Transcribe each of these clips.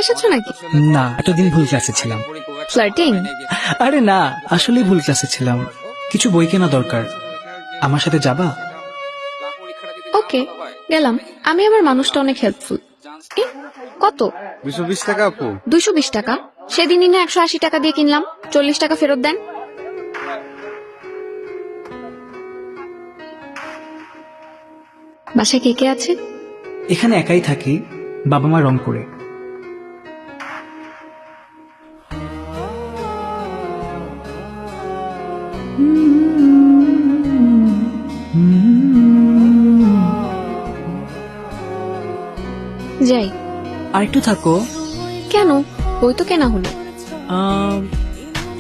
এসেছো নাকি? না, এতদিন ভুল ক্লাসে ছিলাম। ফ্লার্টিং? আরে না, আসলেই ভুল ক্লাসে ছিলাম। কিছু বই কেনা দরকার, আমার সাথে যাবা? ওকে, গেলাম। আমি আমার মানুষটা অনেক হেল্পফুল। কত? 220 টাকা আপু। 220 টাকা? সেদিনই না 180 টাকা দিয়ে কিনলাম। 40 টাকা ফেরত দেন। বাসায় কে কে আছে? এখানে একাই থাকি, বাবা মা রংপুরে। যাই। আর একটু থাকো। কেন? বই তো কেনা হলো।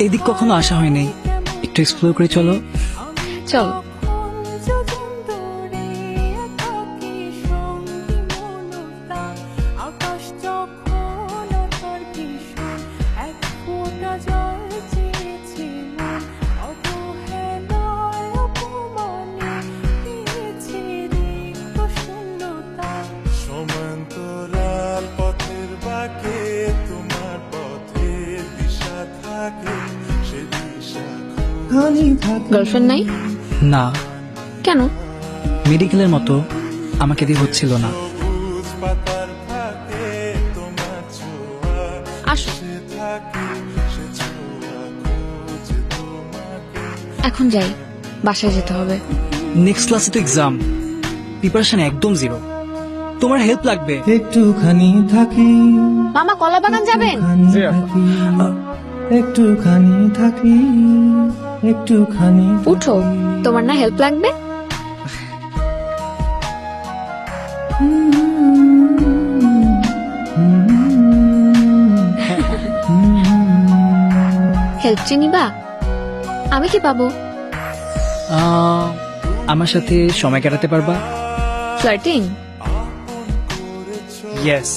এদিক কখনো আসা হয়নি, একটু এক্সপ্লোর করে চলো। চল। গার্লফ্রেন্ড নাই? না। কেন? মেডিকেলের মতো আমাকে দিয়ে হচ্ছিল না। আসো। এখন যাই, বাসায় যেতে হবে। নেক্সট ক্লাসে তো এক্সাম, প্রিপারেশন একদম জিরো। তোমার হেল্প লাগবে। একটুখানি থাকি, মামা কলা বাগান যাবেন? একটুখানি থাকি, একটুখানি উঠো, তোমার না হেল্প লাগবে? হেল্প চিনিবা? আমি কি পাবো? আমার সাথে সময় কাটাতে পারবা? ফ্লার্টিং? ইয়েস।